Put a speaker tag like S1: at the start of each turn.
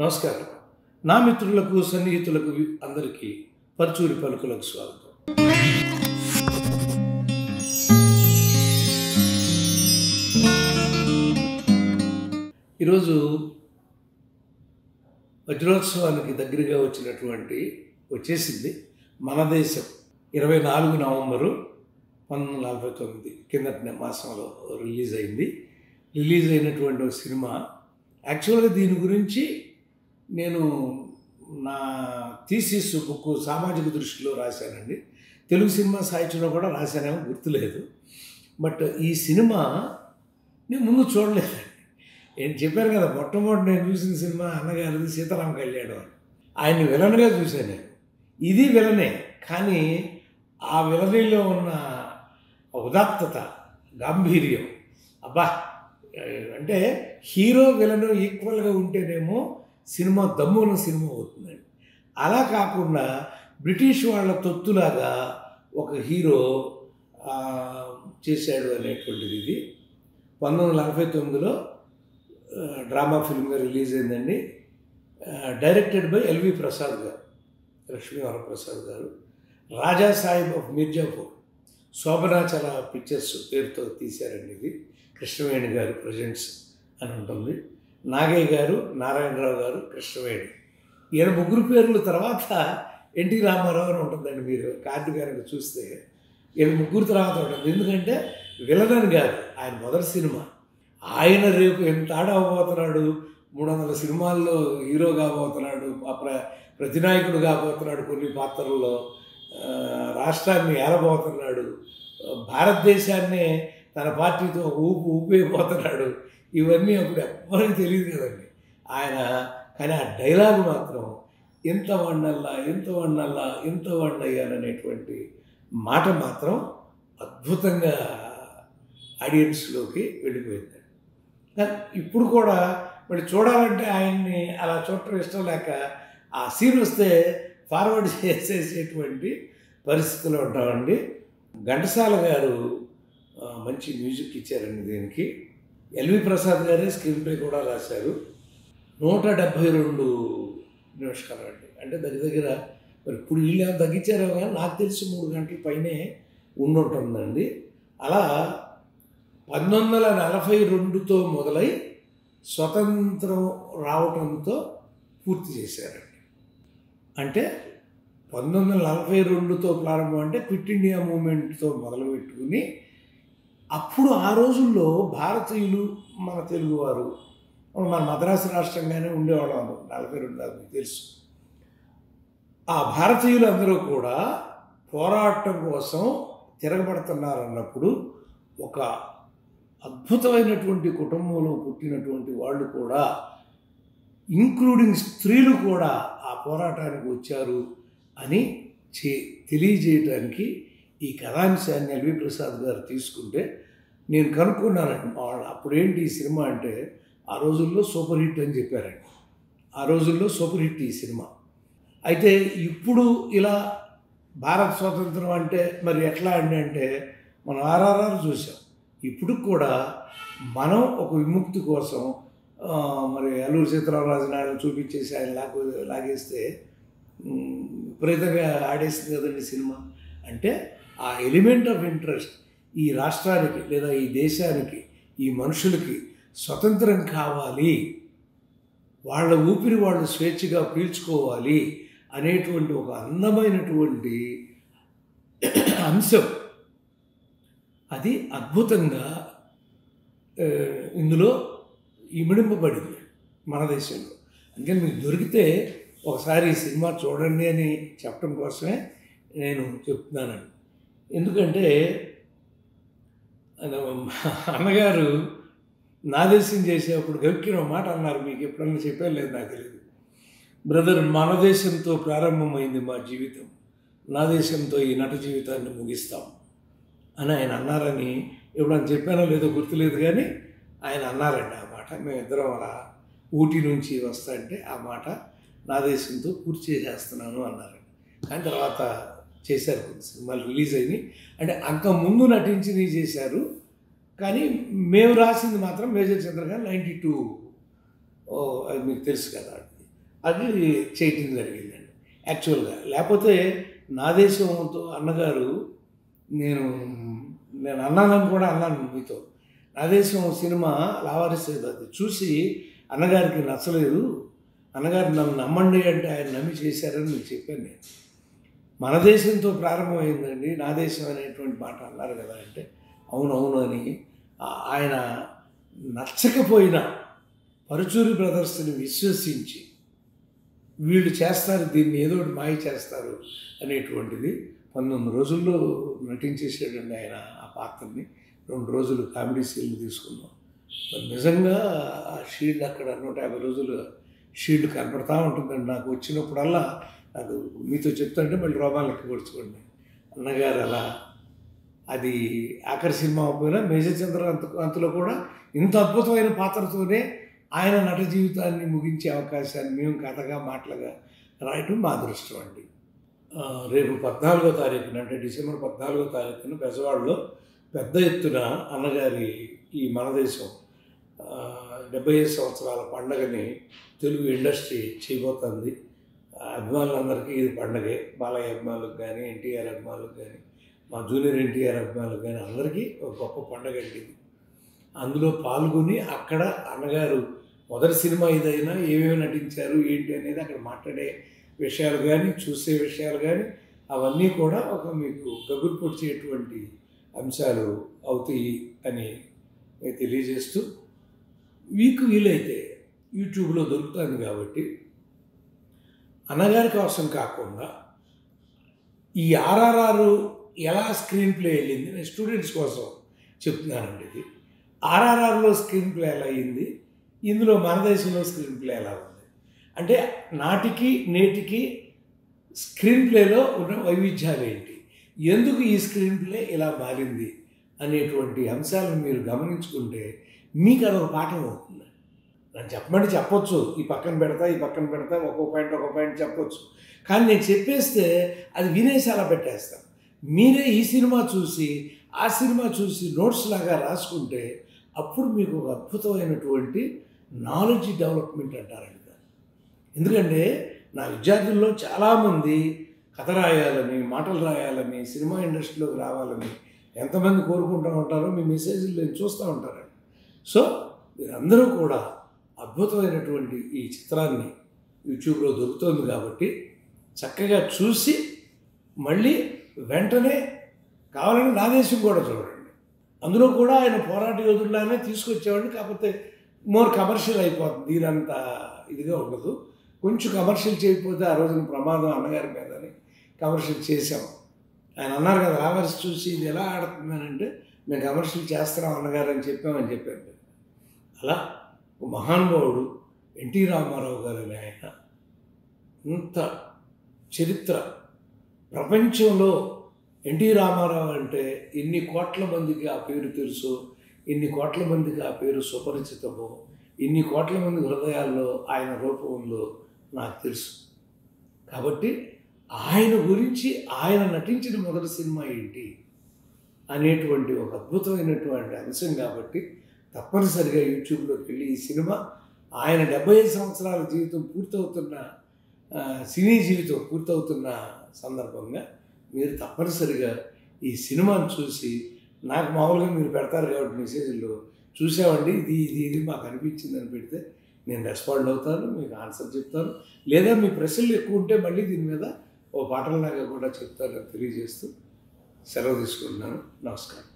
S1: నమస్కారం. నా మిత్రులకు, సన్నిహితులకు అందరికీ పరుచూరి పలుకులకు స్వాగతం. ఈరోజు వజ్రోత్సవానికి దగ్గరగా వచ్చేసింది మన దేశం 24 నవంబరు 1949 కిందటి మాసంలో రిలీజ్ అయినటువంటి ఒక సినిమా. యాక్చువల్గా దీని గురించి నేను నా థీసిస్ బుక్ సామాజిక దృష్టిలో రాశానండి. తెలుగు సినిమా సాహిత్యంలో కూడా రాశానేమో గుర్తులేదు. బట్ ఈ సినిమా నేను ముందు చూడలేదండి. నేను చెప్పాను కదా, మొట్టమొదటి నేను చూసిన సినిమా అన్నగారిది సీతారామ కళ్యాణం అని. ఆయన్ని విలన్గా చూశాను నేను. ఇది విలనే, కానీ ఆ విలనీలో ఉన్న ఉదాత్తత, గాంభీర్యం, అబ్బా, అంటే హీరో విలను ఈక్వల్గా ఉంటేనేమో సినిమా దమ్మున్న సినిమా అవుతుందండి. అలా కాకుండా బ్రిటిష్ వాళ్ళ తొత్తులాగా ఒక హీరో చేశాడు అనేటువంటిది. ఇది 1949లో డ్రామా ఫిల్మ్గా రిలీజ్ అయిందండి. డైరెక్టెడ్ బై ఎల్వి ప్రసాద్ గారు, లక్ష్మీవరప్రసాద్ గారు. రాజా సాహిబ్ ఆఫ్ మిర్జాపూర్, శోభనాచల పిక్చర్స్ పేరుతో తీశారండి. ఇది కృష్ణవేణి గారు ప్రజెంట్స్ అని ఉంటుంది. నాగయ్య గారు, నారాయణరావు గారు, కృష్ణవేణి, ఈయన ముగ్గురు పేర్లు తర్వాత ఎన్టీ రామారావు అని ఉంటుందండి. మీరు కార్డు కనుక చూస్తే ఈయన ముగ్గురు తర్వాత ఉంటుంది. ఎందుకంటే విలన్ కాదు, ఆయన మొదటి సినిమా. ఆయన రేపు ఎంత ఆడబోతున్నాడు, 300 సినిమాల్లో హీరో కాబోతున్నాడు, ప్రతినాయకుడు కాబోతున్నాడు, కొన్ని పాత్రల్లో రాష్ట్రాన్ని ఏలబోతున్నాడు, భారతదేశాన్నే తన పార్టీతో ఊపిపోతున్నాడు. ఇవన్నీ అప్పుడు ఎవ్వరికి తెలియదు కదండి. కానీ ఆ డైలాగ్ మాత్రం ఎంత వండయ్యాలనేటువంటి మాట మాత్రం అద్భుతంగా ఆడియన్స్లోకి వెళ్ళిపోయిందండి. కానీ ఇప్పుడు కూడా మరి చూడాలంటే ఆయన్ని అలా చూడటం ఇష్టం లేక ఆ సీన్ వస్తే ఫార్వర్డ్ చేసేసేటువంటి పరిస్థితులు ఉంటామండి. ఘంటసాల గారు మంచి మ్యూజిక్ ఇచ్చారండి దీనికి. ఎల్వి ప్రసాద్ గారే స్క్రీన్ ప్లే కూడా రాశారు. 172 నిమిషాలు అండి. అంటే దగ్గర మరి ఇప్పుడు వీళ్ళు తగ్గించారో కానీ నాకు తెలిసి 3 గంటల పైనే ఉండుంటుందండి. అలా 1942తో మొదలై స్వతంత్రం రావటంతో పూర్తి చేశారండి. అంటే 1942తో ప్రారంభం, అంటే క్విట్ ఇండియా మూమెంట్తో మొదలుపెట్టుకుని అప్పుడు ఆ రోజుల్లో భారతీయులు, మన తెలుగువారు, మన మద్రాసు రాష్ట్రంగానే ఉండేవాళ్ళం 42 మీకు తెలుసు. ఆ భారతీయులు అందరూ కూడా పోరాటం కోసం తిరగబడుతున్నారన్నప్పుడు ఒక అద్భుతమైనటువంటి కుటుంబంలో పుట్టినటువంటి వాళ్ళు కూడా, ఇంక్లూడింగ్ స్త్రీలు కూడా ఆ పోరాటానికి వచ్చారు అని తెలియజేయటానికి ఈ కథాంశాన్ని ఎల్వి ప్రసాద్ గారు తీసుకుంటే నేను కనుక్కున్నానండి. వాళ్ళు అప్పుడేంటి ఈ సినిమా అంటే ఆ రోజుల్లో సూపర్ హిట్ అని చెప్పారండి. ఆ రోజుల్లో సూపర్ హిట్ ఈ సినిమా. అయితే ఇప్పుడు ఇలా భారత స్వాతంత్రం అంటే మరి ఎట్లా అండి అంటే మనం ఆర్ఆర్ఆర్ చూసాం. ఇప్పుడు కూడా మనం ఒక విముక్తి కోసం మరి అల్లూరి సీతారామరాజు నాయుడు చూపించేసి ఆయన లాగేస్తే విపరీతంగా ఆడేసింది కదండి సినిమా. అంటే ఆ ఎలిమెంట్ ఆఫ్ ఇంట్రెస్ట్ ఈ రాష్ట్రానికి లేదా ఈ దేశానికి, ఈ మనుషులకి స్వతంత్రం కావాలి, వాళ్ళ ఊపిరి వాళ్ళు స్వేచ్ఛగా పీల్చుకోవాలి అనేటువంటి ఒక అందమైనటువంటి అంశం అది అద్భుతంగా ఇందులో ఇమిడింపబడింది మన దేశంలో. అందుకని మీకు దొరికితే ఒకసారి ఈ సినిమా చూడండి అని చెప్పడం కోసమే నేను చెప్తున్నానండి. ఎందుకంటే అన్నగారు నా దేశం చేసేప్పుడు గవిక్కిన మాట అన్నారు. మీకు ఎప్పుడన్నా చెప్పాను లేదు నాకు తెలియదు. బ్రదర్, మన దేశంతో ప్రారంభమైంది మా జీవితం, నా దేశంతో ఈ నట జీవితాన్ని ముగిస్తాం అని ఆయన అన్నారని ఎప్పుడన్నా చెప్పానో లేదో గుర్తులేదు, కానీ ఆయన అన్నారండి ఆ మాట. మేమిద్దరం అలా ఊటీ నుంచి వస్తా అంటే ఆ మాట నా దేశంతో పూర్తి చేసేస్తున్నాను అన్నారండి. కానీ తర్వాత చేశారు, కొన్ని సినిమాలు రిలీజ్ అయినాయి. అంటే అంత ముందు నటించినవి చేశారు, కానీ మేము రాసింది మాత్రం మేజర్ చంద్రకాంత్ 92 అది మీకు తెలుసు కదా. అది చేయటం జరిగిందండి యాక్చువల్గా. లేకపోతే నా దేశంతో అన్నగారు నేను నేను అన్నానని కూడా అన్నాను మీతో. నా దేశం సినిమా లావారీసేది అది చూసి అన్నగారికి నచ్చలేదు, అన్నగారు నన్ను నమ్మండి అంటే ఆయన నమ్మి చేశారని మీకు చెప్పాను నేను. మన దేశంతో ప్రారంభమైందండి నా దేశం అనేటువంటి మాట అన్నారు కదా అంటే అవునవును అని ఆయన నచ్చకపోయినా పరుచూరి బ్రదర్స్ని విశ్వసించి వీళ్ళు చేస్తారు, దీన్ని ఏదో ఒకటి మాయ చేస్తారు అనేటువంటిది 19 రోజుల్లో నటించేసాడండి ఆయన ఆ పాత్రని. 2 రోజులు కామెడీ సీన్లు తీసుకున్నాం. నిజంగా ఆ షీల్డ్ అక్కడ 150 రోజులు షీల్డ్ కనపడతా ఉంటుందండి నాకు. వచ్చినప్పుడల్లా నాకు మీతో చెప్తుంటే మళ్ళీ రోమాలు ఎక్కబడుచుకోండి. అన్నగారు అలా అది ఆఖరి సినిమా అవ్వకపోయినా మేజర్ చంద్రకాంత్లో కూడా ఇంత అద్భుతమైన పాత్రతోనే ఆయన నట జీవితాన్ని ముగించే అవకాశాన్ని మేము కథగా మాటలుగా రాయటం మా అదృష్టం అండి. రేపు 14వ తారీఖున అంటే డిసెంబర్ 14వ తారీఖున బెజవాడలో పెద్ద ఎత్తున అన్నగారి ఈ మన దేశం 75 సంవత్సరాల పండగని తెలుగు ఇండస్ట్రీ చేయబోతుంది. అభిమానులందరికీ ఇది పండగే. బాలయ్య అభిమానులకు కానీ, ఎన్టీఆర్ అభిమానులకు కానీ, మా జూనియర్ ఎన్టీఆర్ అభిమానులకు కానీ అందరికీ ఒక గొప్ప పండగ అండి ఇది. అందులో పాల్గొని అక్కడ అన్నగారు మొదటి సినిమా ఇదైనా ఏమేమి నటించారు ఏంటి అనేది అక్కడ మాట్లాడే విషయాలు కానీ, చూసే విషయాలు కానీ అవన్నీ కూడా ఒక మీకు గగురు పొడిచేటువంటి అంశాలు అవుతాయి అని తెలియజేస్తూ, మీకు వీలైతే యూట్యూబ్లో దొరుకుతుంది కాబట్టి అన్నగారి కోసం కాకుండా ఈ ఆర్ఆర్ఆర్ ఎలా స్క్రీన్ ప్లే వెళ్ళింది నేను స్టూడెంట్స్ కోసం చెప్తున్నానండి. ఇది ఆర్ఆర్ఆర్లో స్క్రీన్ ప్లే ఎలా అయింది, ఇందులో మన దేశంలో స్క్రీన్ ప్లే ఎలా ఉంది అంటే నాటికి నేటికి స్క్రీన్ ప్లేలో ఉన్న వైవిధ్యాలు ఏంటి, ఎందుకు ఈ స్క్రీన్ ప్లే ఇలా మారింది అనేటువంటి అంశాలను మీరు గమనించుకుంటే మీకు అదొక పాఠం అవుతుంది. నన్ను చెప్పమంటే చెప్పొచ్చు, ఈ పక్కన పెడతా ఒక్కో పాయింట్ చెప్పొచ్చు, కానీ నేను చెప్పేస్తే అది వినేసి అలా పెట్టేస్తాను. మీరే ఈ సినిమా చూసి ఆ సినిమా చూసి నోట్స్ లాగా రాసుకుంటే అప్పుడు మీకు ఒక అద్భుతమైనటువంటి నాలెడ్జ్ డెవలప్మెంట్ అంటారండి. ఎందుకంటే నా విద్యార్థుల్లో చాలామంది కథ రాయాలని, మాటలు రాయాలని, సినిమా ఇండస్ట్రీలోకి రావాలని ఎంతమంది కోరుకుంటూ ఉంటారో మీ మెసేజ్లు నేను చూస్తూ ఉంటారండి. సో మీరందరూ కూడా అద్భుతమైనటువంటి ఈ చిత్రాన్ని యూట్యూబ్లో దొరుకుతుంది కాబట్టి చక్కగా చూసి మళ్ళీ వెంటనే కావాలని నా దేశం కూడా చూడండి. అందులో కూడా ఆయన పోరాట యోధుల్లానే తీసుకొచ్చేవాడిని, కాకపోతే మోర్ కమర్షియల్ అయిపోతుంది, దీనంత ఇదిగా ఉండదు. కొంచెం కమర్షియల్ చేయకపోతే ఆ రోజున ప్రమాదం అన్నగారి మీదని కమర్షియల్ చేసాం. ఆయన అన్నారు కదా రావర్స్ చూసి ఇది ఎలా ఆడుతుందనంటే మేము కమర్షియల్ చేస్తున్నాం అన్నగారు అని చెప్పాను. అలా ఒక మహానుభావుడు ఎన్టీ రామారావు గారిని ఆయన ఇంత చరిత్ర ప్రపంచంలో ఎన్టీ రామారావు అంటే ఎన్ని కోట్ల మందికి ఆ పేరు తెలుసు, ఎన్ని కోట్ల మందికి ఆ పేరు సుపరిచితమో, ఇన్ని కోట్ల మంది హృదయాల్లో ఆయన రూపంలో నాకు తెలుసు. కాబట్టి ఆయన గురించి ఆయన నటించిన మొదటి సినిమా ఏంటి అనేటువంటి ఒక అద్భుతమైనటువంటి అంశం కాబట్టి తప్పనిసరిగా యూట్యూబ్లోకి వెళ్ళి ఈ సినిమా ఆయన 75 సంవత్సరాల జీవితం పూర్తవుతున్న సినీ జీవితం పూర్తవుతున్న సందర్భంగా మీరు తప్పనిసరిగా ఈ సినిమాను చూసి నాకు మామూలుగా మీరు పెడతారు కాబట్టి మెసేజ్లో చూసామండి ఇది మాకు అనిపించిందని పెడితే నేను రెస్పాండ్ అవుతాను, మీకు ఆన్సర్ చెప్తాను. లేదా మీ ప్రశ్నలు ఎక్కువ ఉంటే మళ్ళీ దీని మీద ఓ పాటలలాగా కూడా చెప్తానని తెలియజేస్తూ సెలవు తీసుకుంటున్నాను. నమస్కారం.